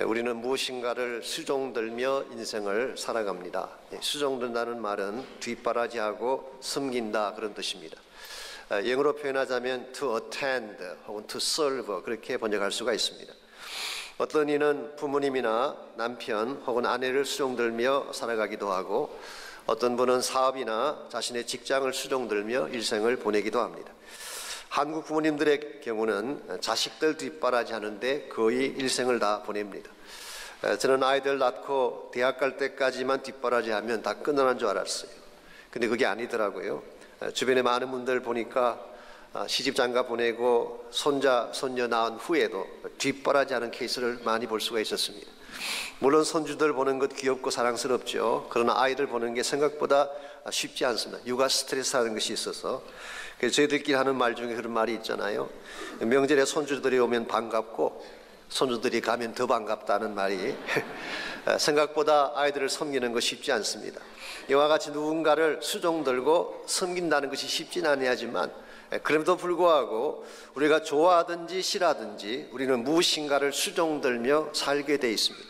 우리는 무엇인가를 수종들며 인생을 살아갑니다. 수종든다는 말은 뒷바라지하고 섬긴다 그런 뜻입니다. 영어로 표현하자면 to attend 혹은 to serve 그렇게 번역할 수가 있습니다. 어떤 이는 부모님이나 남편 혹은 아내를 수종들며 살아가기도 하고 어떤 분은 사업이나 자신의 직장을 수종들며 일생을 보내기도 합니다. 한국 부모님들의 경우는 자식들 뒷바라지 하는데 거의 일생을 다 보냅니다. 저는 아이들 낳고 대학 갈 때까지만 뒷바라지 하면 다 끝나는 줄 알았어요. 근데 그게 아니더라고요. 주변에 많은 분들 보니까 시집 장가 보내고 손자 손녀 낳은 후에도 뒷바라지 하는 케이스를 많이 볼 수가 있었습니다. 물론 손주들 보는 것 귀엽고 사랑스럽죠. 그러나 아이들 보는 게 생각보다 쉽지 않습니다. 육아 스트레스라는 것이 있어서. 그래서 저희들끼리 하는 말 중에 그런 말이 있잖아요. 명절에 손주들이 오면 반갑고 손주들이 가면 더 반갑다는 말이 생각보다 아이들을 섬기는 거 쉽지 않습니다. 이와 같이 누군가를 수종들고 섬긴다는 것이 쉽진 아니하지만 그럼에도 불구하고 우리가 좋아하든지 싫어하든지 우리는 무엇인가를 수종들며 살게 돼 있습니다.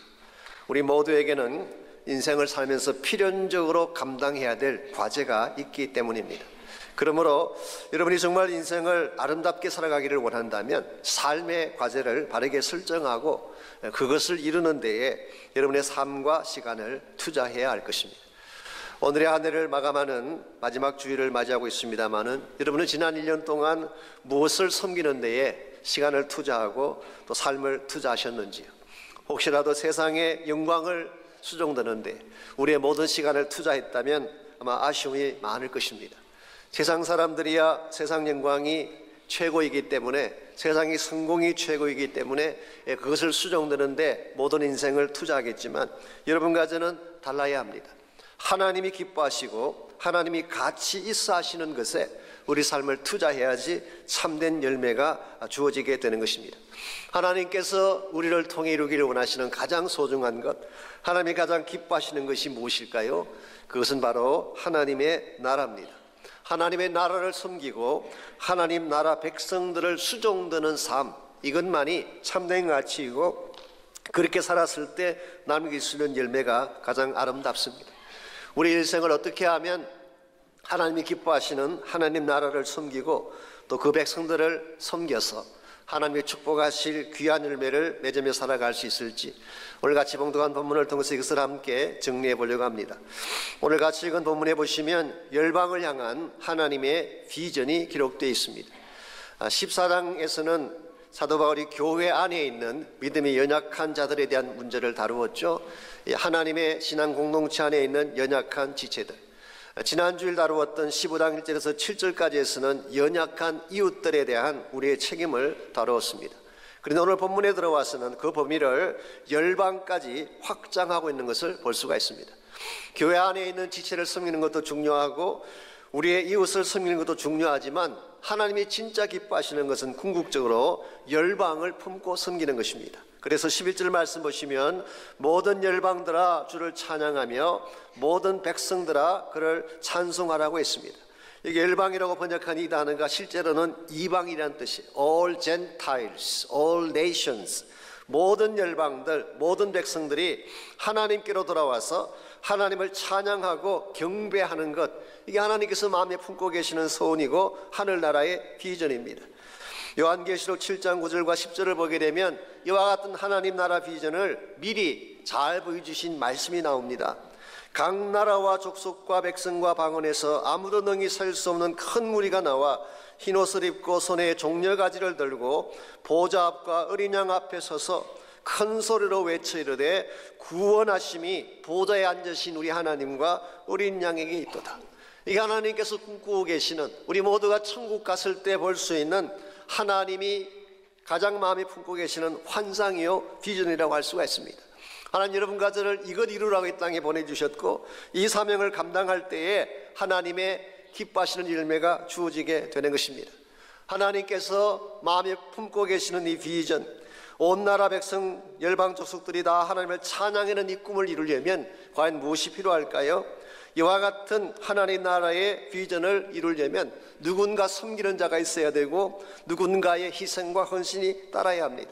우리 모두에게는 인생을 살면서 필연적으로 감당해야 될 과제가 있기 때문입니다. 그러므로 여러분이 정말 인생을 아름답게 살아가기를 원한다면 삶의 과제를 바르게 설정하고 그것을 이루는 데에 여러분의 삶과 시간을 투자해야 할 것입니다. 오늘의 한 해를 마감하는 마지막 주일을 맞이하고 있습니다마는 여러분은 지난 1년 동안 무엇을 섬기는 데에 시간을 투자하고 또 삶을 투자하셨는지요? 혹시라도 세상의 영광을 수종드는데 우리의 모든 시간을 투자했다면 아마 아쉬움이 많을 것입니다. 세상 사람들이야 세상 영광이 최고이기 때문에 세상의 성공이 최고이기 때문에 그것을 수종드는데 모든 인생을 투자하겠지만 여러분과 저는 달라야 합니다. 하나님이 기뻐하시고 하나님이 같이 있어 하시는 것에 우리 삶을 투자해야지 참된 열매가 주어지게 되는 것입니다. 하나님께서 우리를 통해 이루기를 원하시는 가장 소중한 것, 하나님이 가장 기뻐하시는 것이 무엇일까요? 그것은 바로 하나님의 나라입니다. 하나님의 나라를 섬기고 하나님 나라 백성들을 수종드는 삶, 이것만이 참된 가치이고 그렇게 살았을 때 남길 수 있는 열매가 가장 아름답습니다. 우리 일생을 어떻게 하면 하나님이 기뻐하시는 하나님 나라를 섬기고 또 그 백성들을 섬겨서 하나님의 축복하실 귀한 열매를 맺으며 살아갈 수 있을지 오늘 같이 봉독한 본문을 통해서 이것을 함께 정리해 보려고 합니다. 오늘 같이 읽은 본문에 보시면 열방을 향한 하나님의 비전이 기록되어 있습니다. 14장에서는 사도 바울이 교회 안에 있는 믿음이 연약한 자들에 대한 문제를 다루었죠. 하나님의 신앙 공동체 안에 있는 연약한 지체들. 지난주일 다루었던 15장 1절에서 7절까지에서는 연약한 이웃들에 대한 우리의 책임을 다루었습니다. 그런데 오늘 본문에 들어와서는 그 범위를 열방까지 확장하고 있는 것을 볼 수가 있습니다. 교회 안에 있는 지체를 섬기는 것도 중요하고 우리의 이웃을 섬기는 것도 중요하지만 하나님이 진짜 기뻐하시는 것은 궁극적으로 열방을 품고 섬기는 것입니다. 그래서 11절 말씀 보시면 모든 열방들아 주를 찬양하며 모든 백성들아 그를 찬송하라고 했습니다. 이게 열방이라고 번역한 이 단어가 실제로는 이방이라는 뜻이에요. All Gentiles, all nations, 모든 열방들, 모든 백성들이 하나님께로 돌아와서 하나님을 찬양하고 경배하는 것, 이게 하나님께서 마음에 품고 계시는 소원이고 하늘나라의 비전입니다. 요한계시록 7장 9절과 10절을 보게 되면 이와 같은 하나님 나라 비전을 미리 잘 보여주신 말씀이 나옵니다. 각 나라와 족속과 백성과 방언에서 아무도 능히 설 수 없는 큰 무리가 나와 흰옷을 입고 손에 종려가지를 들고 보좌 앞과 어린 양 앞에 서서 큰 소리로 외쳐 이르되 구원하심이 보좌에 앉으신 우리 하나님과 어린 양에게 있도다. 이게 하나님께서 꿈꾸고 계시는 우리 모두가 천국 갔을 때 볼 수 있는 하나님이 가장 마음에 품고 계시는 환상이요 비전이라고 할 수가 있습니다. 하나님 여러분과 저를 이것 이루라고 이 땅에 보내주셨고 이 사명을 감당할 때에 하나님의 기뻐하시는 열매가 주어지게 되는 것입니다. 하나님께서 마음에 품고 계시는 이 비전, 온 나라 백성 열방 족속들이 다 하나님을 찬양하는 이 꿈을 이루려면 과연 무엇이 필요할까요? 이와 같은 하나님 나라의 비전을 이루려면 누군가 섬기는 자가 있어야 되고 누군가의 희생과 헌신이 따라야 합니다.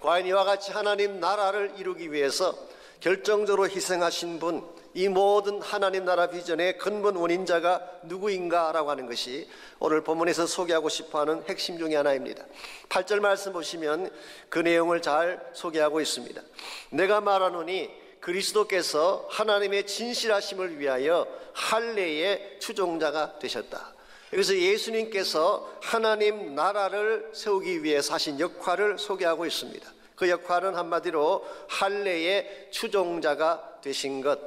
과연 이와 같이 하나님 나라를 이루기 위해서 결정적으로 희생하신 분, 이 모든 하나님 나라 비전의 근본 원인자가 누구인가라고 하는 것이 오늘 본문에서 소개하고 싶어하는 핵심 중에 하나입니다. 8절 말씀 보시면 그 내용을 잘 소개하고 있습니다. 내가 말하노니 그리스도께서 하나님의 진실하심을 위하여 할례의 추종자가 되셨다. 그래서 예수님께서 하나님 나라를 세우기 위해서 하신 역할을 소개하고 있습니다. 그 역할은 한마디로 할례의 추종자가 되신 것.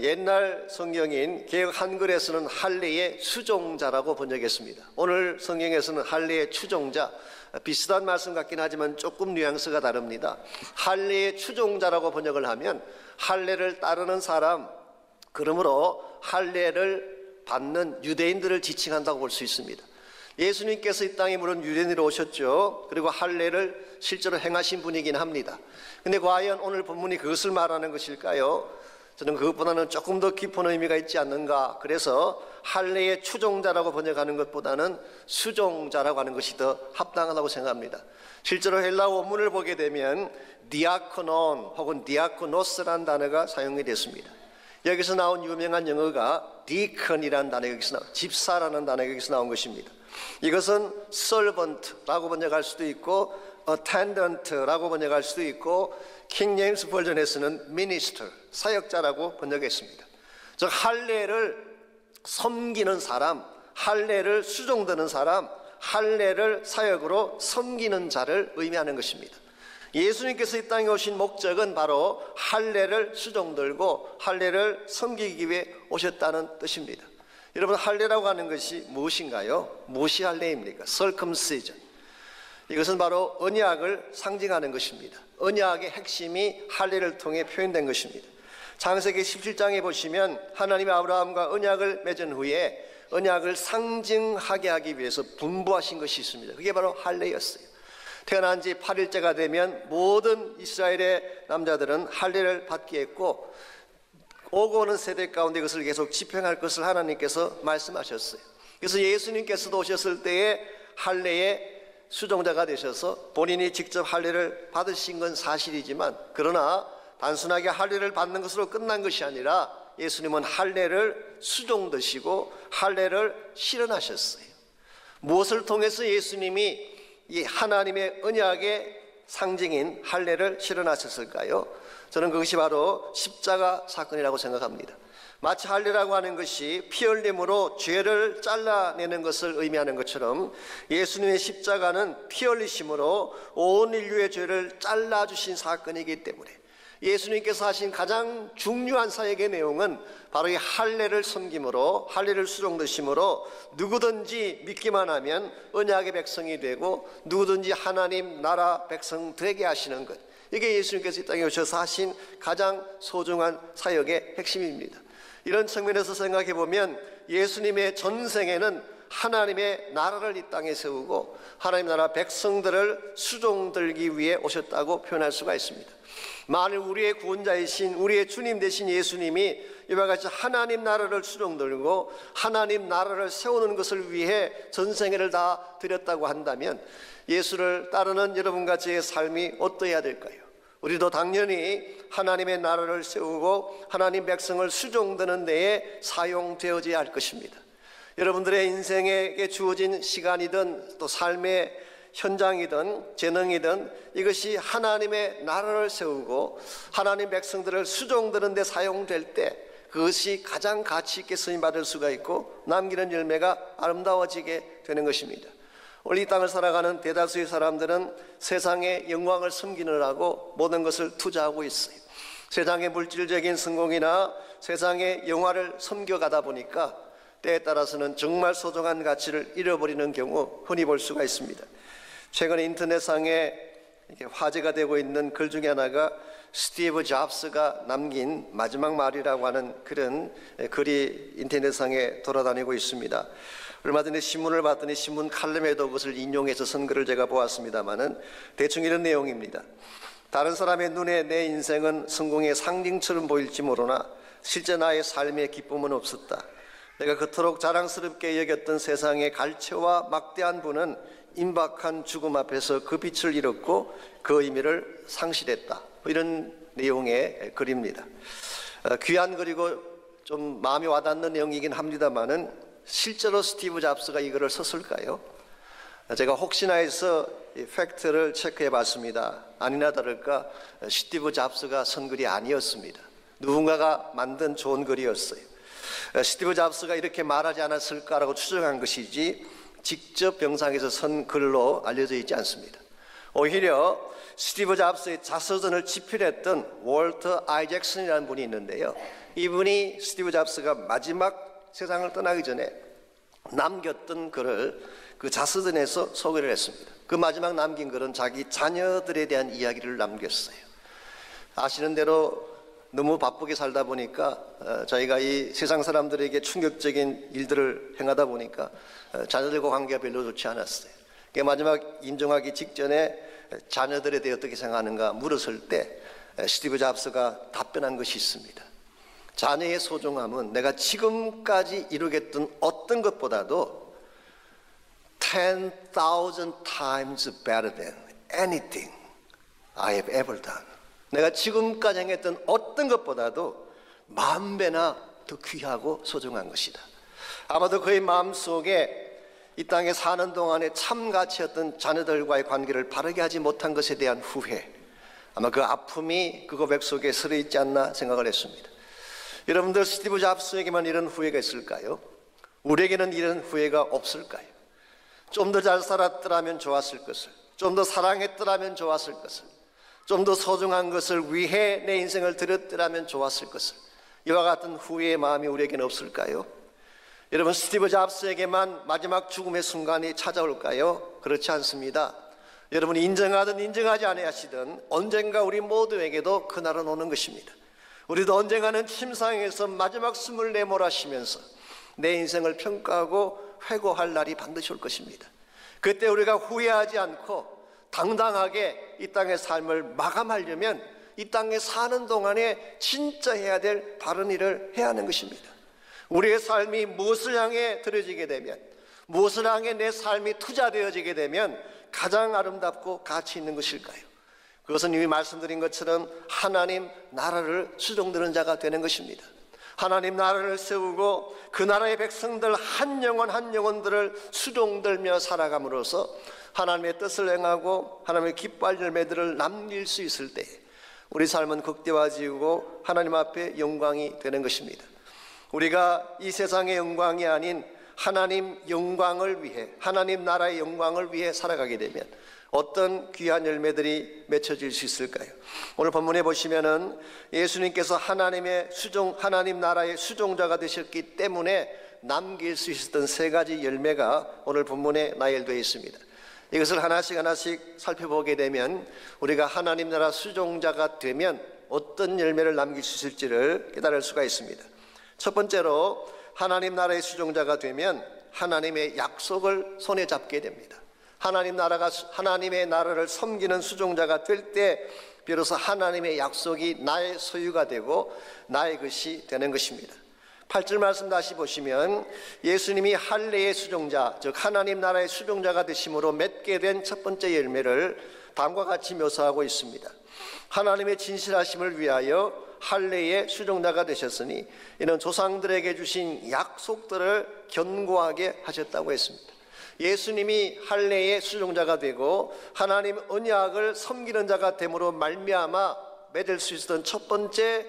옛날 성경인 개역 한글에서는 할례의 수종자라고 번역했습니다. 오늘 성경에서는 할례의 추종자, 비슷한 말씀 같긴 하지만 조금 뉘앙스가 다릅니다. 할례의 추종자라고 번역을 하면 할례를 따르는 사람, 그러므로 할례를 받는 유대인들을 지칭한다고 볼 수 있습니다. 예수님께서 이 땅에 물론 유대인으로 오셨죠. 그리고 할례를 실제로 행하신 분이긴 합니다. 근데 과연 오늘 본문이 그것을 말하는 것일까요? 저는 그것보다는 조금 더 깊은 의미가 있지 않는가. 그래서 할례의 추종자라고 번역하는 것보다는 수종자라고 하는 것이 더 합당하다고 생각합니다. 실제로 헬라 원문을 보게 되면 디아코논 혹은 디아코노스라는 단어가 사용이 됐습니다. 여기서 나온 유명한 영어가 디컨이라는 단어가 여기서 나온, 집사라는 단어가 여기서 나온 것입니다. 이것은 servant라고 번역할 수도 있고 attendant라고 번역할 수도 있고 킹 제임스 버전에서는 minister, 사역자라고 번역했습니다. 즉 할례를 섬기는 사람, 할례를 수종드는 사람, 할례를 사역으로 섬기는 자를 의미하는 것입니다. 예수님께서 이 땅에 오신 목적은 바로 할례를 수종들고 할례를 섬기기 위해 오셨다는 뜻입니다. 여러분, 할례라고 하는 것이 무엇인가요? 무엇이 할례입니까? circumcision. 이것은 바로 언약을 상징하는 것입니다. 언약의 핵심이 할례를 통해 표현된 것입니다. 창세기 17장에 보시면 하나님이 아브라함과 언약을 맺은 후에 언약을 상징하게 하기 위해서 분부하신 것이 있습니다. 그게 바로 할례였어요. 태어난 지 8일째가 되면 모든 이스라엘의 남자들은 할례를 받게 했고 오고 오는 세대 가운데 이것을 계속 집행할 것을 하나님께서 말씀하셨어요. 그래서 예수님께서도 오셨을 때에 할례의 수종자가 되셔서 본인이 직접 할례를 받으신 건 사실이지만, 그러나 단순하게 할례를 받는 것으로 끝난 것이 아니라 예수님은 할례를 수종드시고 할례를 실현하셨어요. 무엇을 통해서 예수님이 이 하나님의 언약의 상징인 할례를 실현하셨을까요? 저는 그것이 바로 십자가 사건이라고 생각합니다. 마치 할례라고 하는 것이 피 흘림으로 죄를 잘라내는 것을 의미하는 것처럼 예수님의 십자가는 피 흘리심으로 온 인류의 죄를 잘라주신 사건이기 때문에 예수님께서 하신 가장 중요한 사역의 내용은 바로 이 할례를 섬김으로, 할례를 수종드심으로 누구든지 믿기만 하면 언약의 백성이 되고 누구든지 하나님 나라 백성 되게 하시는 것, 이게 예수님께서 이 땅에 오셔서 하신 가장 소중한 사역의 핵심입니다. 이런 측면에서 생각해 보면 예수님의 전생에는 하나님의 나라를 이 땅에 세우고 하나님 나라 백성들을 수종들기 위해 오셨다고 표현할 수가 있습니다. 만일 우리의 구원자이신 우리의 주님 되신 예수님이 이와 같이 하나님 나라를 수종들고 하나님 나라를 세우는 것을 위해 전생애를 다 드렸다고 한다면 예수를 따르는 여러분과 저의 삶이 어떠해야 될까요? 우리도 당연히 하나님의 나라를 세우고 하나님 백성을 수종드는 데에 사용되어져야 할 것입니다. 여러분들의 인생에 주어진 시간이든 또 삶의 현장이든 재능이든 이것이 하나님의 나라를 세우고 하나님 백성들을 수종드는 데 사용될 때 그것이 가장 가치 있게 쓰임받을 수가 있고 남기는 열매가 아름다워지게 되는 것입니다. 오늘 이 땅을 살아가는 대다수의 사람들은 세상의 영광을 섬기느라고 모든 것을 투자하고 있어요. 세상의 물질적인 성공이나 세상의 영화를 섬겨가다 보니까 때에 따라서는 정말 소중한 가치를 잃어버리는 경우 흔히 볼 수가 있습니다. 최근 인터넷상에 화제가 되고 있는 글 중에 하나가 스티브 잡스가 남긴 마지막 말이라고 하는 그런 글이 인터넷상에 돌아다니고 있습니다. 얼마 전에 신문을 봤더니 신문 칼럼에도 그것을 인용해서 쓴 글을 제가 보았습니다마는 대충 이런 내용입니다. 다른 사람의 눈에 내 인생은 성공의 상징처럼 보일지 모르나 실제 나의 삶의 기쁨은 없었다. 내가 그토록 자랑스럽게 여겼던 세상의 갈채와 막대한 부는 임박한 죽음 앞에서 그 빛을 잃었고 그 의미를 상실했다. 이런 내용의 글입니다. 귀한 글이고 좀 마음이 와닿는 내용이긴 합니다만은 실제로 스티브 잡스가 이 글을 썼을까요? 제가 혹시나 해서 이 팩트를 체크해 봤습니다. 아니나 다를까 스티브 잡스가 쓴 글이 아니었습니다. 누군가가 만든 좋은 글이었어요. 스티브 잡스가 이렇게 말하지 않았을까라고 추정한 것이지 직접 영상에서 쓴 글로 알려져 있지 않습니다. 오히려 스티브 잡스의 자서전을 집필했던 월터 아이잭슨이라는 분이 있는데요. 이분이 스티브 잡스가 마지막 세상을 떠나기 전에 남겼던 글을 그 자서전에서 소개를 했습니다. 그 마지막 남긴 글은 자기 자녀들에 대한 이야기를 남겼어요. 아시는 대로 너무 바쁘게 살다 보니까 저희가 이 세상 사람들에게 충격적인 일들을 행하다 보니까 자녀들과 관계가 별로 좋지 않았어요. 마지막 임종하기 직전에 자녀들에 대해 어떻게 생각하는가 물었을 때 스티브 잡스가 답변한 것이 있습니다. 자녀의 소중함은 내가 지금까지 이루겠던 어떤 것보다도 10,000 times better than anything I have ever done. 내가 지금까지 행했던 어떤 것보다도 10,000배나 더 귀하고 소중한 것이다. 아마도 그의 마음속에 이 땅에 사는 동안에 참 가치였던 자녀들과의 관계를 바르게 하지 못한 것에 대한 후회, 아마 그 아픔이 그 고백 속에 스려 있지 않나 생각을 했습니다. 여러분들 스티브 잡스에게만 이런 후회가 있을까요? 우리에게는 이런 후회가 없을까요? 좀 더 잘 살았더라면 좋았을 것을, 좀 더 사랑했더라면 좋았을 것을, 좀 더 소중한 것을 위해 내 인생을 드렸더라면 좋았을 것을, 이와 같은 후회의 마음이 우리에게는 없을까요? 여러분 스티브 잡스에게만 마지막 죽음의 순간이 찾아올까요? 그렇지 않습니다. 여러분이 인정하든 인정하지 아니하시든 언젠가 우리 모두에게도 그날은 오는 것입니다. 우리도 언젠가는 침상에서 마지막 숨을 내몰아쉬면서 내 인생을 평가하고 회고할 날이 반드시 올 것입니다. 그때 우리가 후회하지 않고 당당하게 이 땅의 삶을 마감하려면 이 땅에 사는 동안에 진짜 해야 될 바른 일을 해야 하는 것입니다. 우리의 삶이 무엇을 향해 들여지게 되면, 무엇을 향해 내 삶이 투자되어지게 되면 가장 아름답고 가치 있는 것일까요? 그것은 이미 말씀드린 것처럼 하나님 나라를 수종드는 자가 되는 것입니다. 하나님 나라를 세우고 그 나라의 백성들 한 영혼 한 영혼들을 수종들며 살아감으로써 하나님의 뜻을 행하고 하나님의 기뻐할 열매들을 남길 수 있을 때 우리 삶은 극대화지고 하나님 앞에 영광이 되는 것입니다. 우리가 이 세상의 영광이 아닌 하나님 영광을 위해, 하나님 나라의 영광을 위해 살아가게 되면 어떤 귀한 열매들이 맺혀질 수 있을까요? 오늘 본문에 보시면은 예수님께서 하나님 나라의 수종자가 되셨기 때문에 남길 수 있었던 세 가지 열매가 오늘 본문에 나열되어 있습니다. 이것을 하나씩 살펴보게 되면 우리가 하나님 나라 수종자가 되면 어떤 열매를 남길 수 있을지를 깨달을 수가 있습니다. 첫 번째로 하나님 나라의 수종자가 되면 하나님의 약속을 손에 잡게 됩니다. 하나님의 나라를 섬기는 수종자가 될 때 비로소 하나님의 약속이 나의 소유가 되고 나의 것이 되는 것입니다. 8절 말씀 다시 보시면 예수님이 할례의 수종자, 즉 하나님 나라의 수종자가 되심으로 맺게 된 첫 번째 열매를 다음과 같이 묘사하고 있습니다. 하나님의 진실하심을 위하여 할례의 수종자가 되셨으니 이는 조상들에게 주신 약속들을 견고하게 하셨다고 했습니다. 예수님이 할례의 수종자가 되고 하나님 언약을 섬기는 자가 됨으로 말미암아 맺을 수 있었던 첫 번째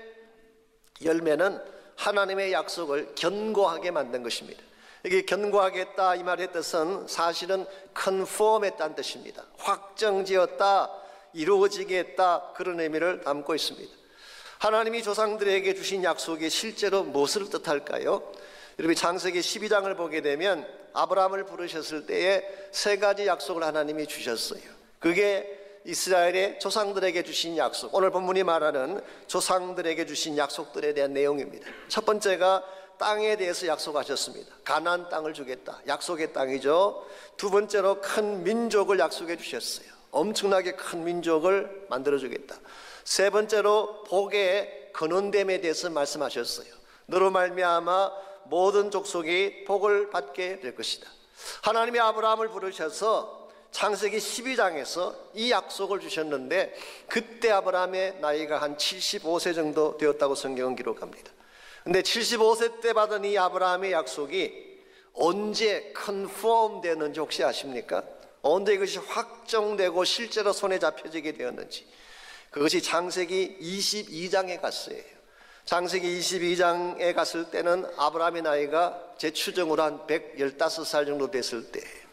열매는 하나님의 약속을 견고하게 만든 것입니다. 이게 견고하게 했다 이 말의 뜻은 사실은 컨폼했다는 뜻입니다. 확정지었다, 이루어지게 했다, 그런 의미를 담고 있습니다. 하나님이 조상들에게 주신 약속이 실제로 무엇을 뜻할까요? 여러분 창세기 12장을 보게 되면 아브라함을 부르셨을 때에 세 가지 약속을 하나님이 주셨어요. 그게 이스라엘의 조상들에게 주신 약속, 오늘 본문이 말하는 조상들에게 주신 약속들에 대한 내용입니다. 첫 번째가 땅에 대해서 약속하셨습니다. 가나안 땅을 주겠다, 약속의 땅이죠. 두 번째로 큰 민족을 약속해 주셨어요. 엄청나게 큰 민족을 만들어주겠다. 세 번째로 복의 근원됨에 대해서 말씀하셨어요. 너로 말미암아 모든 족속이 복을 받게 될 것이다. 하나님이 아브라함을 부르셔서 창세기 12장에서 이 약속을 주셨는데 그때 아브라함의 나이가 한 75세 정도 되었다고 성경은 기록합니다. 근데 75세 때 받은 이 아브라함의 약속이 언제 컨펌 되는지 혹시 아십니까? 언제 이것이 확정되고 실제로 손에 잡혀지게 되었는지. 그것이 창세기 22장에 갔어요. 창세기 22장에 갔을 때는 아브라함의 나이가 제 추정으로 한 115살 정도 됐을 때예요.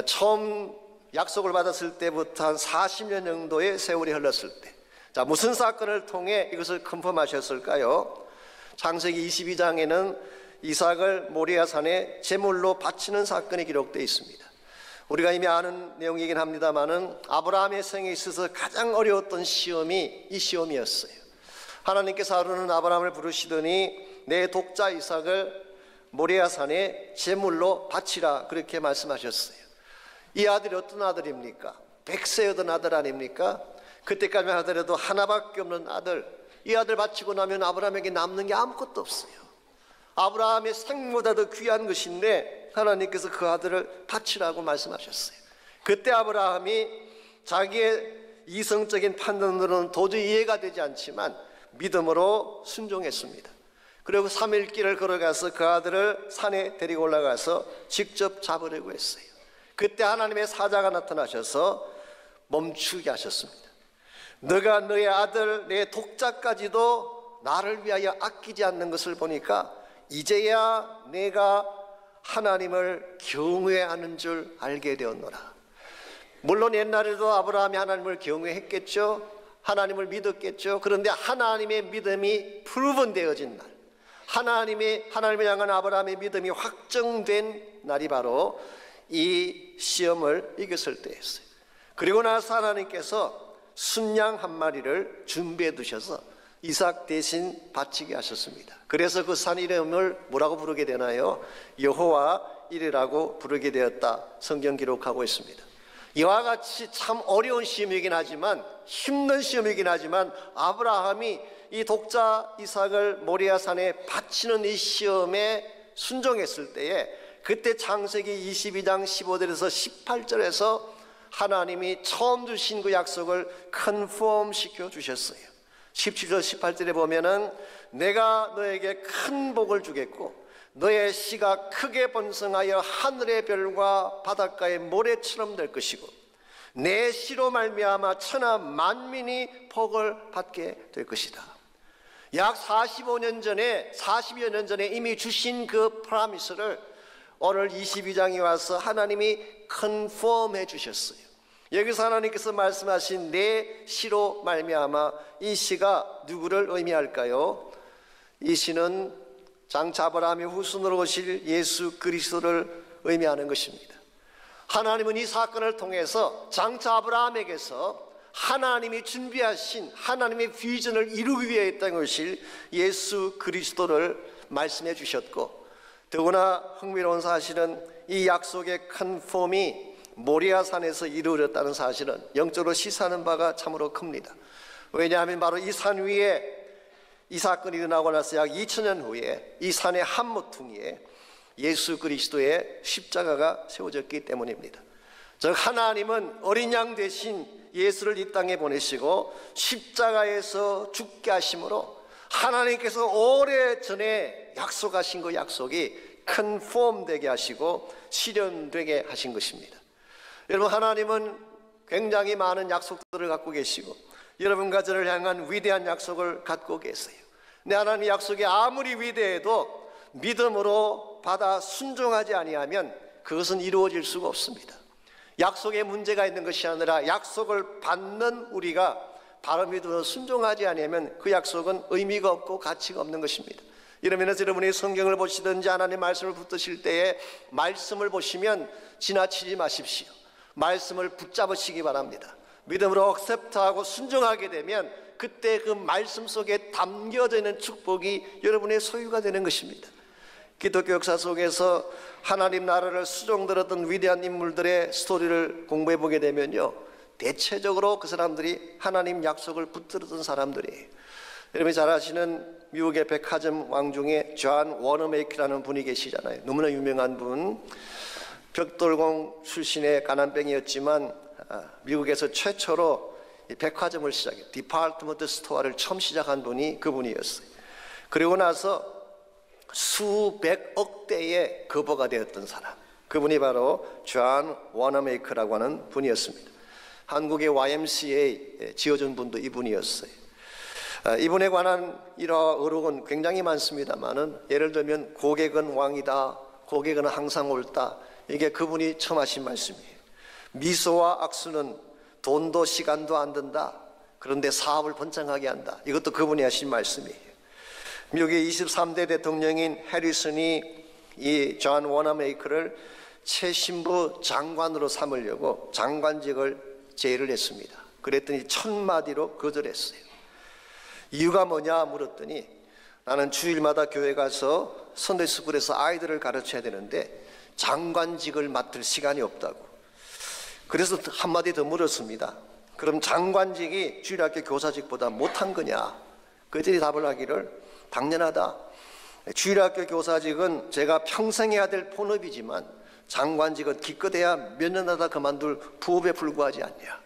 처음 약속을 받았을 때부터 한 40년 정도의 세월이 흘렀을 때, 자, 무슨 사건을 통해 이것을 컨펌하셨을까요? 창세기 22장에는 이삭을 모리아 산에 제물로 바치는 사건이 기록되어 있습니다. 우리가 이미 아는 내용이긴 합니다만은 아브라함의 생에 있어서 가장 어려웠던 시험이 이 시험이었어요. 하나님께서 하루는 아브라함을 부르시더니 내 독자 이삭을 모리아 산에 제물로 바치라 그렇게 말씀하셨어요. 이 아들이 어떤 아들입니까? 100세 얻은 아들 아닙니까? 그때까지만 하더라도 하나밖에 없는 아들, 이 아들 바치고 나면 아브라함에게 남는 게 아무것도 없어요. 아브라함의 생보다 더 귀한 것인데 하나님께서 그 아들을 바치라고 말씀하셨어요. 그때 아브라함이 자기의 이성적인 판단으로는 도저히 이해가 되지 않지만 믿음으로 순종했습니다. 그리고 3일 길을 걸어가서 그 아들을 산에 데리고 올라가서 직접 잡으려고 했어요. 그때 하나님의 사자가 나타나셔서 멈추게 하셨습니다. 너가 너의 아들 내 독자까지도 나를 위하여 아끼지 않는 것을 보니까 이제야 내가 하나님을 경외하는 줄 알게 되었노라. 물론 옛날에도 아브라함이 하나님을 경외했겠죠. 하나님을 믿었겠죠. 그런데 하나님의 믿음이 프루븐되어진 날, 하나님을 향한 아브라함의 믿음이 확정된 날이 바로 이 시험을 이겼을 때였어요. 그리고 나서 하나님께서 순양 한 마리를 준비해 두셔서 이삭 대신 바치게 하셨습니다. 그래서 그 산 이름을 뭐라고 부르게 되나요? 여호와 이르라고 부르게 되었다 성경 기록하고 있습니다. 이와 같이 참 어려운 시험이긴 하지만, 힘든 시험이긴 하지만 아브라함이 이 독자 이삭을 모리아 산에 바치는 이 시험에 순종했을 때에 그때 창세기 22장 15절에서 18절에서 하나님이 처음 주신 그 약속을 컨펌 시켜 주셨어요. 17절 18절에 보면은 내가 너에게 큰 복을 주겠고 너의 씨가 크게 번성하여 하늘의 별과 바닷가의 모래처럼 될 것이고 내 씨로 말미암아 천하 만민이 복을 받게 될 것이다. 약 40여 년 전에 이미 주신 그 프라미스를 오늘 22장에 와서 하나님이 컨펌해 주셨어요. 여기서 하나님께서 말씀하신 내 씨로 말미암아, 이 씨가 누구를 의미할까요? 이 씨는 장차 아브라함의 후손으로 오실 예수 그리스도를 의미하는 것입니다. 하나님은 이 사건을 통해서 장차 아브라함에게서 하나님이 준비하신 하나님의 비전을 이루기 위해 했던 것일 예수 그리스도를 말씀해 주셨고, 더구나 흥미로운 사실은 이 약속의 컨펌이 모리아 산에서 이루어졌다는 사실은 영적으로 시사하는 바가 참으로 큽니다. 왜냐하면 바로 이 산 위에 이 사건이 일어나고 나서 약 2000년 후에 이 산의 한 모퉁이에 예수 그리스도의 십자가가 세워졌기 때문입니다. 즉 하나님은 어린 양 대신 예수를 이 땅에 보내시고 십자가에서 죽게 하심으로 하나님께서 오래전에 약속하신 그 약속이 컨펌되게 하시고 실현되게 하신 것입니다. 여러분, 하나님은 굉장히 많은 약속들을 갖고 계시고 여러분과 저를 향한 위대한 약속을 갖고 계세요. 근데 하나님의 약속이 아무리 위대해도 믿음으로 받아 순종하지 아니하면 그것은 이루어질 수가 없습니다. 약속에 문제가 있는 것이 아니라 약속을 받는 우리가 바로 믿음으로 순종하지 아니하면 그 약속은 의미가 없고 가치가 없는 것입니다. 이러면서 여러분이 성경을 보시든지 하나님의 말씀을 붙드실 때에 말씀을 보시면 지나치지 마십시오. 말씀을 붙잡으시기 바랍니다. 믿음으로 액셉트하고 순종하게 되면 그때 그 말씀 속에 담겨져 있는 축복이 여러분의 소유가 되는 것입니다. 기독교 역사 속에서 하나님 나라를 수종들었던 위대한 인물들의 스토리를 공부해 보게 되면요, 대체적으로 그 사람들이 하나님 약속을 붙들었던 사람들이에요. 여러분이 잘 아시는 미국의 백화점 왕 중에 존 워너메이크라는 분이 계시잖아요. 너무나 유명한 분. 벽돌공 출신의 가난뱅이였지만 미국에서 최초로 백화점을 시작해 디파트먼트 스토어를 처음 시작한 분이 그분이었어요. 그리고 나서 수백억 대의 거버가 되었던 사람, 그분이 바로 존 워너메이커라고 하는 분이었습니다. 한국의 YMCA 지어준 분도 이분이었어요. 이분에 관한 어록은 굉장히 많습니다만은, 예를 들면 고객은 왕이다, 고객은 항상 옳다, 이게 그분이 처음 하신 말씀이에요. 미소와 악수는 돈도 시간도 안 든다, 그런데 사업을 번창하게 한다, 이것도 그분이 하신 말씀이에요. 미국의 23대 대통령인 해리슨이 이 존 워너메이커를 최신부 장관으로 삼으려고 장관직을 제의를 했습니다. 그랬더니 1000마디로 거절했어요. 이유가 뭐냐 물었더니, 나는 주일마다 교회 가서 선데이스쿨에서 아이들을 가르쳐야 되는데 장관직을 맡을 시간이 없다고. 그래서 한마디 더 물었습니다. 그럼 장관직이 주일학교 교사직보다 못한 거냐? 그들이 답을 하기를, 당연하다. 주일학교 교사직은 제가 평생 해야 될 본업이지만 장관직은 기껏해야 몇 년 하다 그만둘 부업에 불과하지 않냐.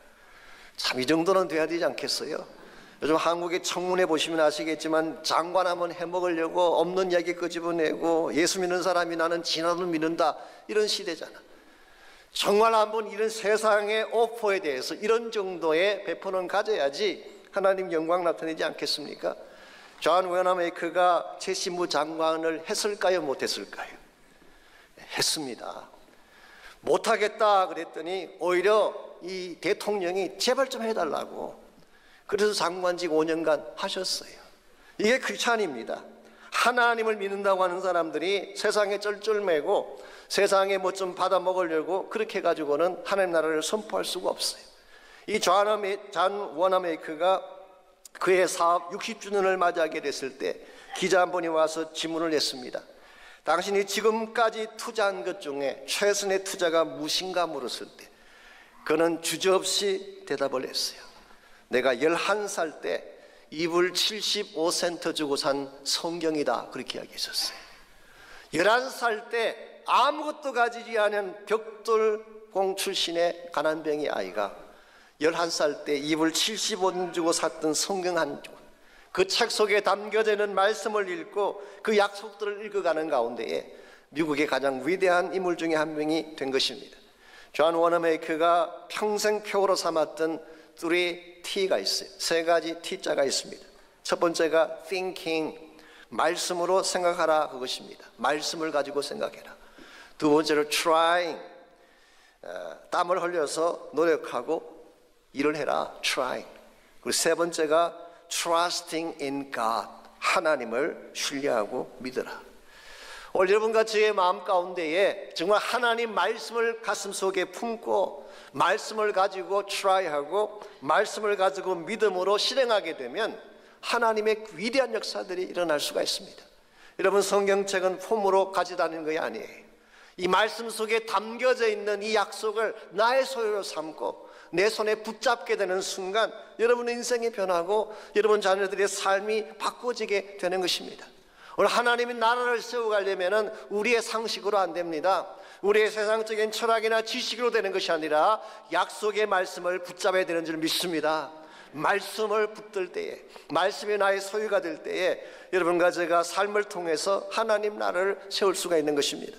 참, 이 정도는 돼야 되지 않겠어요? 요즘 한국의 청문회 보시면 아시겠지만 장관하면 해먹으려고 없는 이야기 끄집어내고, 예수 믿는 사람이 나는 진화를 믿는다, 이런 시대잖아. 정말 한번 이런 세상의 오퍼에 대해서 이런 정도의 배포는 가져야지 하나님 영광 나타내지 않겠습니까? 존 워너메이커가 최신부 장관을 했을까요, 못했을까요? 했습니다. 못하겠다 그랬더니 오히려 이 대통령이 제발 좀 해달라고, 그래서 장관직 5년간 하셨어요. 이게 크리스찬입니다. 하나님을 믿는다고 하는 사람들이 세상에 쩔쩔매고 세상에 뭐 좀 받아 먹으려고 그렇게 해가지고는 하나님 나라를 선포할 수가 없어요. 이 존 워너메이커가 그의 사업 60주년을 맞이하게 됐을 때 기자 한 분이 와서 질문을 했습니다. 당신이 지금까지 투자한 것 중에 최선의 투자가 무엇인가 물었을 때 그는 주저없이 대답을 했어요. 내가 11살 때 이불 75센트 주고 산 성경이다, 그렇게 이야기했었어요. 11살 때 아무것도 가지지 않은 벽돌공 출신의 가난뱅이 아이가 11살 때 이불 75원 주고 샀던 성경 한 권, 그 책 속에 담겨져 있는 말씀을 읽고 그 약속들을 읽어가는 가운데에 미국의 가장 위대한 인물 중에 한 명이 된 것입니다. 존 워너메이커가 평생 표어로 삼았던 3T가 있어요. 3가지 T자가 있습니다. 첫 번째가 thinking, 말씀으로 생각하라, 그것입니다. 말씀을 가지고 생각해라. 두 번째로 trying, 땀을 흘려서 노력하고 일을 해라, trying. 그리고 세 번째가 trusting in God, 하나님을 신뢰하고 믿어라. 오늘 여러분과 저의 마음 가운데에 정말 하나님 말씀을 가슴속에 품고 말씀을 가지고 try하고 말씀을 가지고 믿음으로 실행하게 되면 하나님의 위대한 역사들이 일어날 수가 있습니다. 여러분, 성경책은 폼으로 가져다니는 것이 아니에요. 이 말씀 속에 담겨져 있는 이 약속을 나의 소유로 삼고 내 손에 붙잡게 되는 순간 여러분의 인생이 변하고 여러분 자녀들의 삶이 바꿔지게 되는 것입니다. 오늘 하나님이 나라를 세워가려면 우리의 상식으로 안 됩니다. 우리의 세상적인 철학이나 지식으로 되는 것이 아니라 약속의 말씀을 붙잡아야 되는 줄 믿습니다. 말씀을 붙들 때에, 말씀이 나의 소유가 될 때에 여러분과 제가 삶을 통해서 하나님 나라를 세울 수가 있는 것입니다.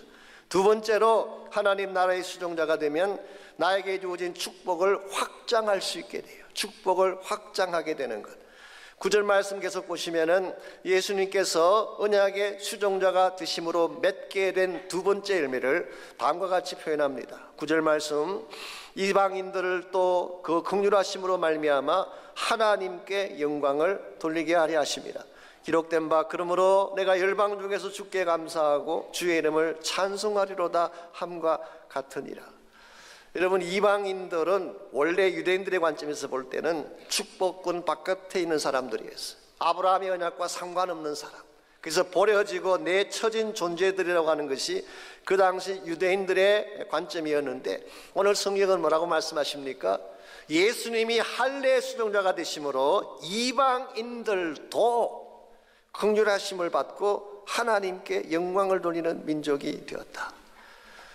두 번째로 하나님 나라의 수종자가 되면 나에게 주어진 축복을 확장할 수 있게 돼요. 축복을 확장하게 되는 것. 9절 말씀 계속 보시면은 예수님께서 언약의 수종자가 되심으로 맺게 된 두 번째 열매를 다음과 같이 표현합니다. 9절 말씀, 이방인들을 또 그 긍휼하심으로 말미암아 하나님께 영광을 돌리게 하려 하십니다. 기록된 바, 그러므로 내가 열방 중에서 주께 감사하고 주의 이름을 찬송하리로다 함과 같으니라. 여러분, 이방인들은 원래 유대인들의 관점에서 볼 때는 축복권 바깥에 있는 사람들이었어요. 아브라함의 언약과 상관없는 사람. 그래서 버려지고 내쳐진 존재들이라고 하는 것이 그 당시 유대인들의 관점이었는데, 오늘 성경은 뭐라고 말씀하십니까? 예수님이 할례 수종자가 되심으로 이방인들도 긍휼하심을 받고 하나님께 영광을 돌리는 민족이 되었다.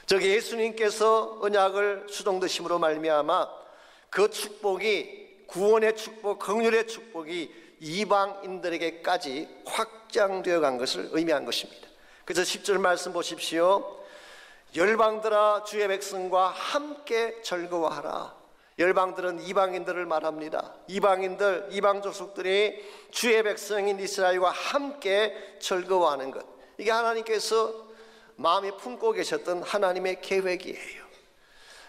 즉 예수님께서 언약을 수종드심으로 말미암아 그 축복이, 구원의 축복, 긍휼의 축복이 이방인들에게까지 확장되어 간 것을 의미한 것입니다. 그래서 10절 말씀 보십시오. 열방들아 주의 백성과 함께 즐거워하라. 열방들은 이방인들을 말합니다. 이방인들, 이방 족속들이 주의 백성인 이스라엘과 함께 즐거워하는 것, 이게 하나님께서 마음에 품고 계셨던 하나님의 계획이에요.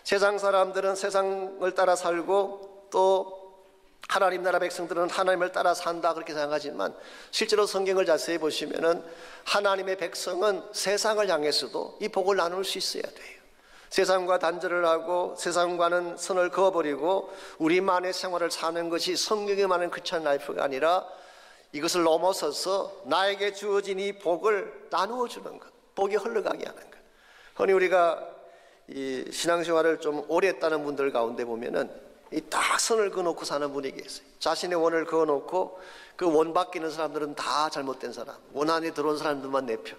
세상 사람들은 세상을 따라 살고 또 하나님 나라 백성들은 하나님을 따라 산다 그렇게 생각하지만, 실제로 성경을 자세히 보시면은 하나님의 백성은 세상을 향해서도 이 복을 나눌 수 있어야 돼요. 세상과 단절을 하고 세상과는 선을 그어버리고 우리만의 생활을 사는 것이 성경에 말하는 크리스천 라이프가 아니라, 이것을 넘어서서 나에게 주어진 이 복을 나누어 주는 것, 복이 흘러가게 하는 것. 흔히 우리가 이 신앙생활을 좀 오래 했다는 분들 가운데 보면은 이 딱 선을 그어놓고 사는 분이 계세요. 자신의 원을 그어놓고 그 원 밖에 있는 사람들은 다 잘못된 사람, 원 안에 들어온 사람들만 내 편,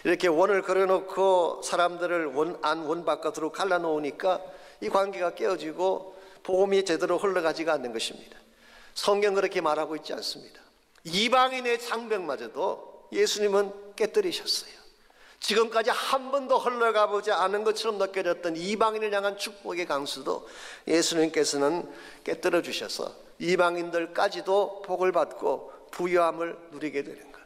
이렇게 원을 그려놓고 사람들을 원 안, 원 바깥으로 갈라놓으니까 이 관계가 깨어지고 복음이 제대로 흘러가지가 않는 것입니다. 성경 그렇게 말하고 있지 않습니다. 이방인의 장벽마저도 예수님은 깨뜨리셨어요. 지금까지 한 번도 흘러가 보지 않은 것처럼 느껴졌던 이방인을 향한 축복의 강수도 예수님께서는 깨뜨려 주셔서 이방인들까지도 복을 받고 부유함을 누리게 되는 것.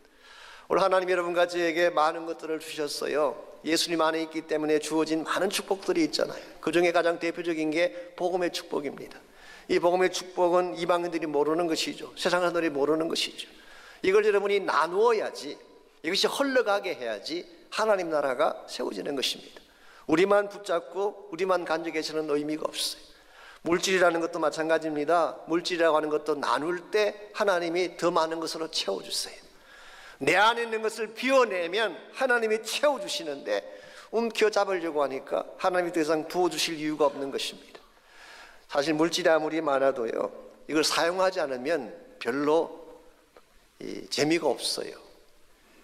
오늘 하나님 여러분과 저에게 많은 것들을 주셨어요. 예수님 안에 있기 때문에 주어진 많은 축복들이 있잖아요. 그 중에 가장 대표적인 게 복음의 축복입니다. 이 복음의 축복은 이방인들이 모르는 것이죠. 세상 사람들이 모르는 것이죠. 이걸 여러분이 나누어야지, 이것이 흘러가게 해야지 하나님 나라가 세워지는 것입니다. 우리만 붙잡고 우리만 간직해서는 의미가 없어요. 물질이라는 것도 마찬가지입니다. 물질이라고 하는 것도 나눌 때 하나님이 더 많은 것으로 채워주세요. 내 안에 있는 것을 비워내면 하나님이 채워주시는데, 움켜잡으려고 하니까 하나님이 더 이상 부어주실 이유가 없는 것입니다. 사실 물질이 아무리 많아도요, 이걸 사용하지 않으면 별로 재미가 없어요.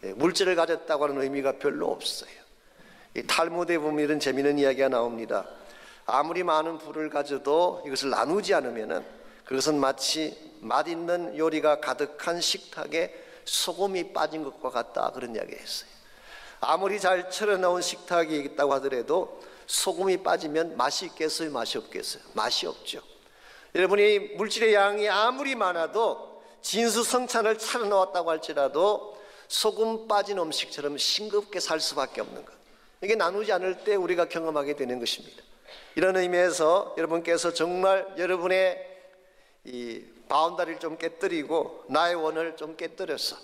물질을 가졌다고 하는 의미가 별로 없어요. 이 탈무드에 보면 이런 재미있는 이야기가 나옵니다. 아무리 많은 부를 가져도 이것을 나누지 않으면 그것은 마치 맛있는 요리가 가득한 식탁에 소금이 빠진 것과 같다, 그런 이야기를 했어요. 아무리 잘 차려놓은 식탁이 있다고 하더라도 소금이 빠지면 맛이 있겠어요, 맛이 없겠어요? 맛이 없죠. 여러분이 물질의 양이 아무리 많아도 진수성찬을 차려놓았다고 할지라도 소금 빠진 음식처럼 싱겁게 살 수밖에 없는 것, 이게 나누지 않을 때 우리가 경험하게 되는 것입니다. 이런 의미에서 여러분께서 정말 여러분의 이 바운다리를 좀 깨뜨리고 나의 원을 좀 깨뜨려서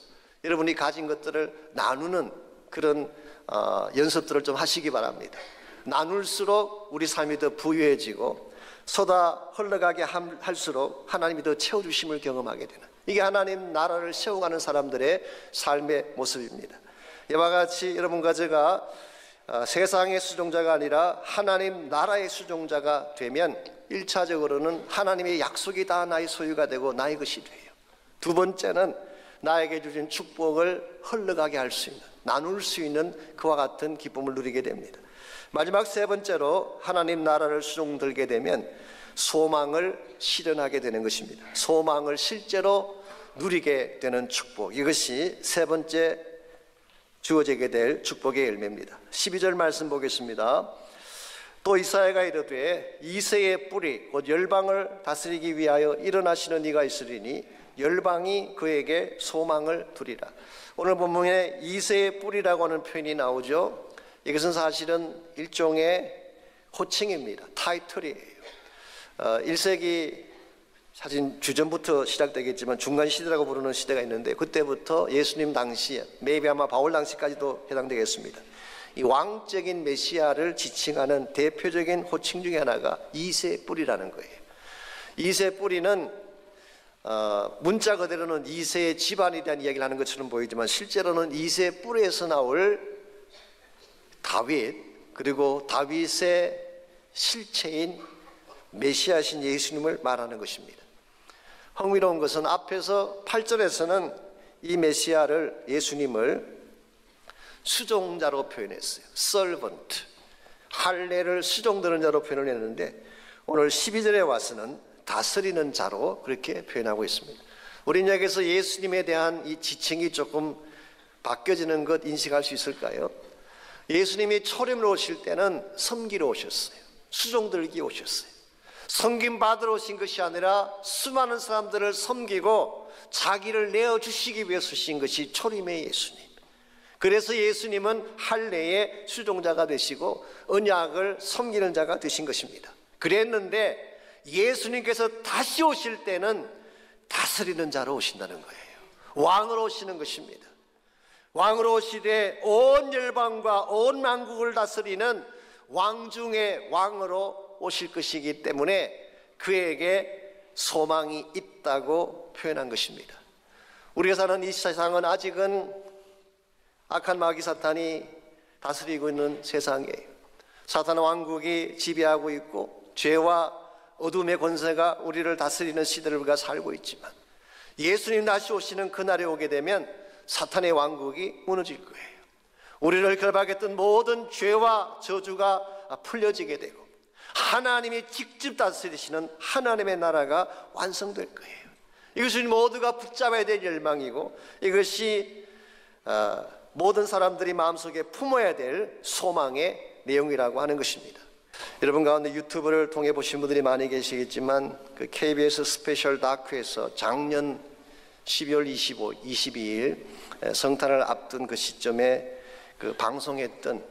여러분이 가진 것들을 나누는 그런 연습들을 좀 하시기 바랍니다. 나눌수록 우리 삶이 더 부유해지고 쏟아 흘러가게 할수록 하나님이 더 채워주심을 경험하게 되는, 이게 하나님 나라를 세워가는 사람들의 삶의 모습입니다. 이와 같이 여러분과 제가 세상의 수종자가 아니라 하나님 나라의 수종자가 되면 1차적으로는 하나님의 약속이 다 나의 소유가 되고 나의 것이 돼요. 두 번째는 나에게 주신 축복을 흘러가게 할 수 있는, 나눌 수 있는 그와 같은 기쁨을 누리게 됩니다. 마지막 세 번째로 하나님 나라를 수종들게 되면 소망을 실현하게 되는 것입니다. 소망을 실제로 누리게 되는 축복, 이것이 세 번째 주어지게 될 축복의 열매입니다. 12절 말씀 보겠습니다. 또 이사야가 이르되 이새의 뿌리 곧 열방을 다스리기 위하여 일어나시는 이가 있으리니 열방이 그에게 소망을 두리라. 오늘 본문에 이새의 뿌리라고 하는 표현이 나오죠. 이것은 사실은 일종의 호칭입니다. 타이틀이에요. 1세기 사실 주전부터 시작되겠지만 중간 시대라고 부르는 시대가 있는데, 그때부터 예수님 당시에, maybe 아마 바울 당시까지도 해당되겠습니다. 이 왕적인 메시아를 지칭하는 대표적인 호칭 중에 하나가 이새 뿌리라는 거예요. 이새 뿌리는 문자 그대로는 이새의 집안에 대한 이야기를 하는 것처럼 보이지만, 실제로는 이새 뿌리에서 나올 다윗, 그리고 다윗의 실체인 메시아신 예수님을 말하는 것입니다. 흥미로운 것은 앞에서 8절에서는 이 메시아를, 예수님을 수종자로 표현했어요. servant. 할례를 수종드는 자로 표현을 했는데 오늘 12절에 와서는 다스리는 자로 그렇게 표현하고 있습니다. 우리는 여기서 예수님에 대한 이 지칭이 조금 바뀌어지는 것 인식할 수 있을까요? 예수님이 초림으로 오실 때는 섬기러 오셨어요. 수종들기 오셨어요. 섬김 받으러 오신 것이 아니라 수많은 사람들을 섬기고 자기를 내어주시기 위해서 오신 것이 초림의 예수님. 그래서 예수님은 할례의 수종자가 되시고 언약을 섬기는 자가 되신 것입니다. 그랬는데 예수님께서 다시 오실 때는 다스리는 자로 오신다는 거예요. 왕으로 오시는 것입니다. 왕으로 오시되 온 열방과 온 만국을 다스리는 왕 중의 왕으로 오실 것이기 때문에 그에게 소망이 있다고 표현한 것입니다. 우리가 사는 이 세상은 아직은 악한 마귀 사탄이 다스리고 있는 세상이에요. 사탄의 왕국이 지배하고 있고 죄와 어둠의 권세가 우리를 다스리는 시대를 우리가 살고 있지만 예수님 다시 오시는 그날에 오게 되면 사탄의 왕국이 무너질 거예요. 우리를 결박했던 모든 죄와 저주가 풀려지게 되고 하나님이 직접 다스리시는 하나님의 나라가 완성될 거예요. 이것은 모두가 붙잡아야 될 열망이고 이것이 모든 사람들이 마음속에 품어야 될 소망의 내용이라고 하는 것입니다. 여러분 가운데 유튜브를 통해 보신 분들이 많이 계시겠지만 그 KBS 스페셜 다큐에서 작년 12월 22일 성탄을 앞둔 그 시점에 그 방송했던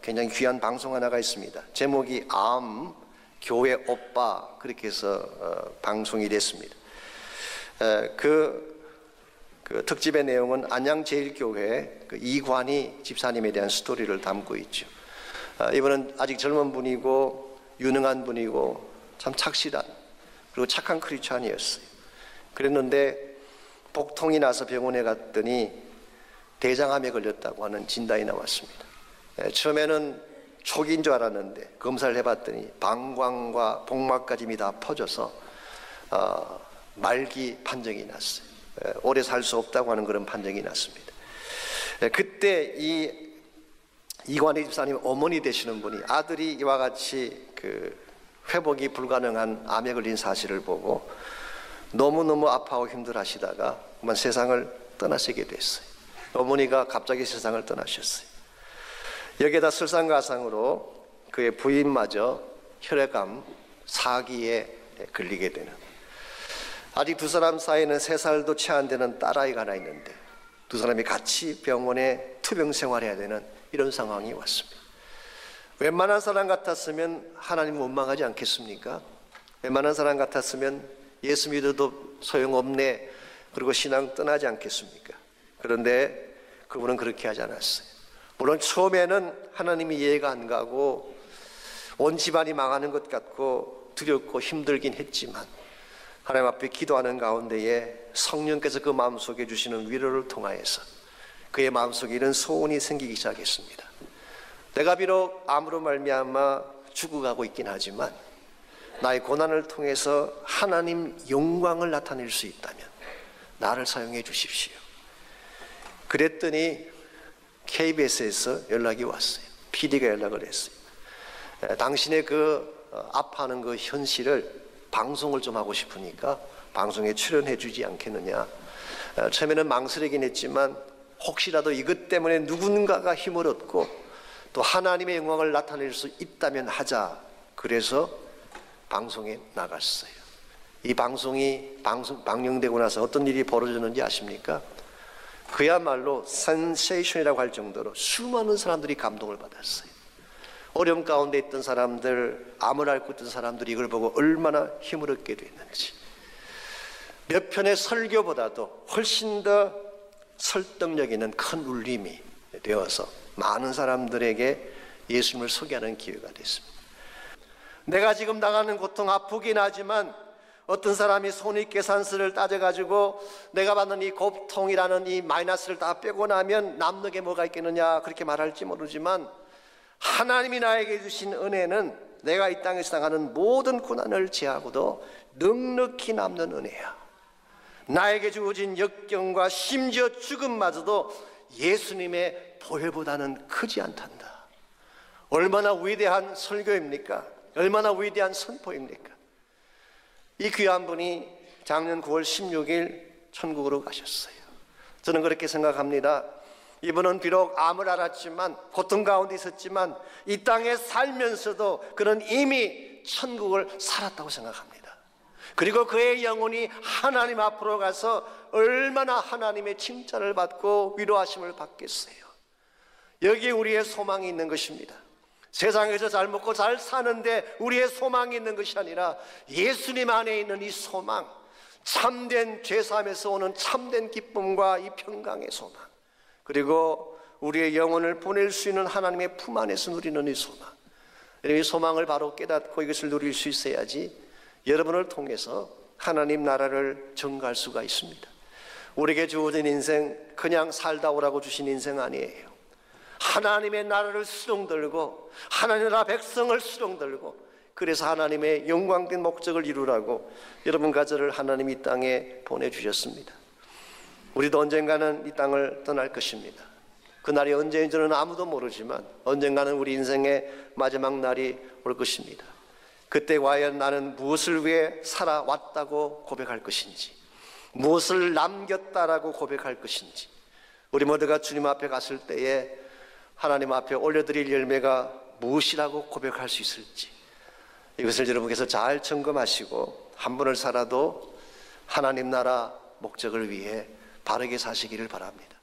굉장히 귀한 방송 하나가 있습니다. 제목이 암 교회 오빠 그렇게 해서 방송이 됐습니다. 그 특집의 내용은 안양제일교회 그 이관희 집사님에 대한 스토리를 담고 있죠. 이분은 아직 젊은 분이고 유능한 분이고 참 착실한 그리고 착한 크리스찬이었어요. 그랬는데 복통이 나서 병원에 갔더니 대장암에 걸렸다고 하는 진단이 나왔습니다. 처음에는 초기인 줄 알았는데 검사를 해봤더니 방광과 복막까지 다 퍼져서 말기 판정이 났어요. 오래 살 수 없다고 하는 그런 판정이 났습니다. 그때 이관희 집사님 어머니 되시는 분이 아들이 이와 같이 그 회복이 불가능한 암에 걸린 사실을 보고 너무너무 아파하고 힘들어하시다가 그만 세상을 떠나시게 됐어요. 어머니가 갑자기 세상을 떠나셨어요. 여기에다 설상가상으로 그의 부인마저 혈액암 4기에 걸리게 되는, 아직 두 사람 사이에는 3살도 채 안 되는 딸아이가 하나 있는데 두 사람이 같이 병원에 투병 생활해야 되는 이런 상황이 왔습니다. 웬만한 사람 같았으면 하나님 원망하지 않겠습니까? 웬만한 사람 같았으면 예수 믿어도 소용없네 그리고 신앙 떠나지 않겠습니까? 그런데 그분은 그렇게 하지 않았어요. 물론 처음에는 하나님이 이해가 안 가고 온 집안이 망하는 것 같고 두렵고 힘들긴 했지만 하나님 앞에 기도하는 가운데에 성령께서 그 마음속에 주시는 위로를 통하여서 그의 마음속에 이런 소원이 생기기 시작했습니다. 내가 비록 암으로 말미암아 죽어가고 있긴 하지만 나의 고난을 통해서 하나님 영광을 나타낼 수 있다면 나를 사용해 주십시오. 그랬더니 KBS에서 연락이 왔어요. PD가 연락을 했어요. 당신의 그 아파하는 그 현실을 방송을 좀 하고 싶으니까 방송에 출연해 주지 않겠느냐. 처음에는 망설이긴 했지만 혹시라도 이것 때문에 누군가가 힘을 얻고 또 하나님의 영광을 나타낼 수 있다면 하자. 그래서 방송에 나갔어요. 이 방송이 방영되고 나서 어떤 일이 벌어졌는지 아십니까? 그야말로 센세이션이라고 할 정도로 수많은 사람들이 감동을 받았어요. 어려움 가운데 있던 사람들, 암을 앓고 있던 사람들이 이걸 보고 얼마나 힘을 얻게 됐는지, 몇 편의 설교보다도 훨씬 더 설득력 있는 큰 울림이 되어서 많은 사람들에게 예수님을 소개하는 기회가 됐습니다. 내가 지금 당하는 고통 아프긴 하지만 어떤 사람이 손익계산서를 따져가지고 내가 받는 이 고통이라는 이 마이너스를 다 빼고 나면 남는 게 뭐가 있겠느냐 그렇게 말할지 모르지만 하나님이 나에게 주신 은혜는 내가 이 땅에서 당하는 모든 고난을 제하고도 넉넉히 남는 은혜야. 나에게 주어진 역경과 심지어 죽음마저도 예수님의 보혈보다는 크지 않단다. 얼마나 위대한 설교입니까? 얼마나 위대한 선포입니까? 이 귀한 분이 작년 9월 16일 천국으로 가셨어요. 저는 그렇게 생각합니다. 이분은 비록 암을 앓았지만, 고통 가운데 있었지만, 이 땅에 살면서도 그는 이미 천국을 살았다고 생각합니다. 그리고 그의 영혼이 하나님 앞으로 가서 얼마나 하나님의 칭찬을 받고 위로하심을 받겠어요. 여기에 우리의 소망이 있는 것입니다. 세상에서 잘 먹고 잘 사는데 우리의 소망이 있는 것이 아니라 예수님 안에 있는 이 소망, 참된 죄사함에서 오는 참된 기쁨과 이 평강의 소망, 그리고 우리의 영혼을 보낼 수 있는 하나님의 품 안에서 누리는 이 소망, 이 소망을 바로 깨닫고 이것을 누릴 수 있어야지 여러분을 통해서 하나님 나라를 증거할 수가 있습니다. 우리에게 주어진 인생 그냥 살다 오라고 주신 인생 아니에요. 하나님의 나라를 수종들고 하나님의 나라 백성을 수종들고, 그래서 하나님의 영광된 목적을 이루라고 여러분과 저를 하나님이 이 땅에 보내주셨습니다. 우리도 언젠가는 이 땅을 떠날 것입니다. 그날이 언제인지는 아무도 모르지만 언젠가는 우리 인생의 마지막 날이 올 것입니다. 그때 과연 나는 무엇을 위해 살아왔다고 고백할 것인지, 무엇을 남겼다라고 고백할 것인지, 우리 모두가 주님 앞에 갔을 때에 하나님 앞에 올려드릴 열매가 무엇이라고 고백할 수 있을지, 이것을 여러분께서 잘 점검하시고 한 분을 살아도 하나님 나라 목적을 위해 바르게 사시기를 바랍니다.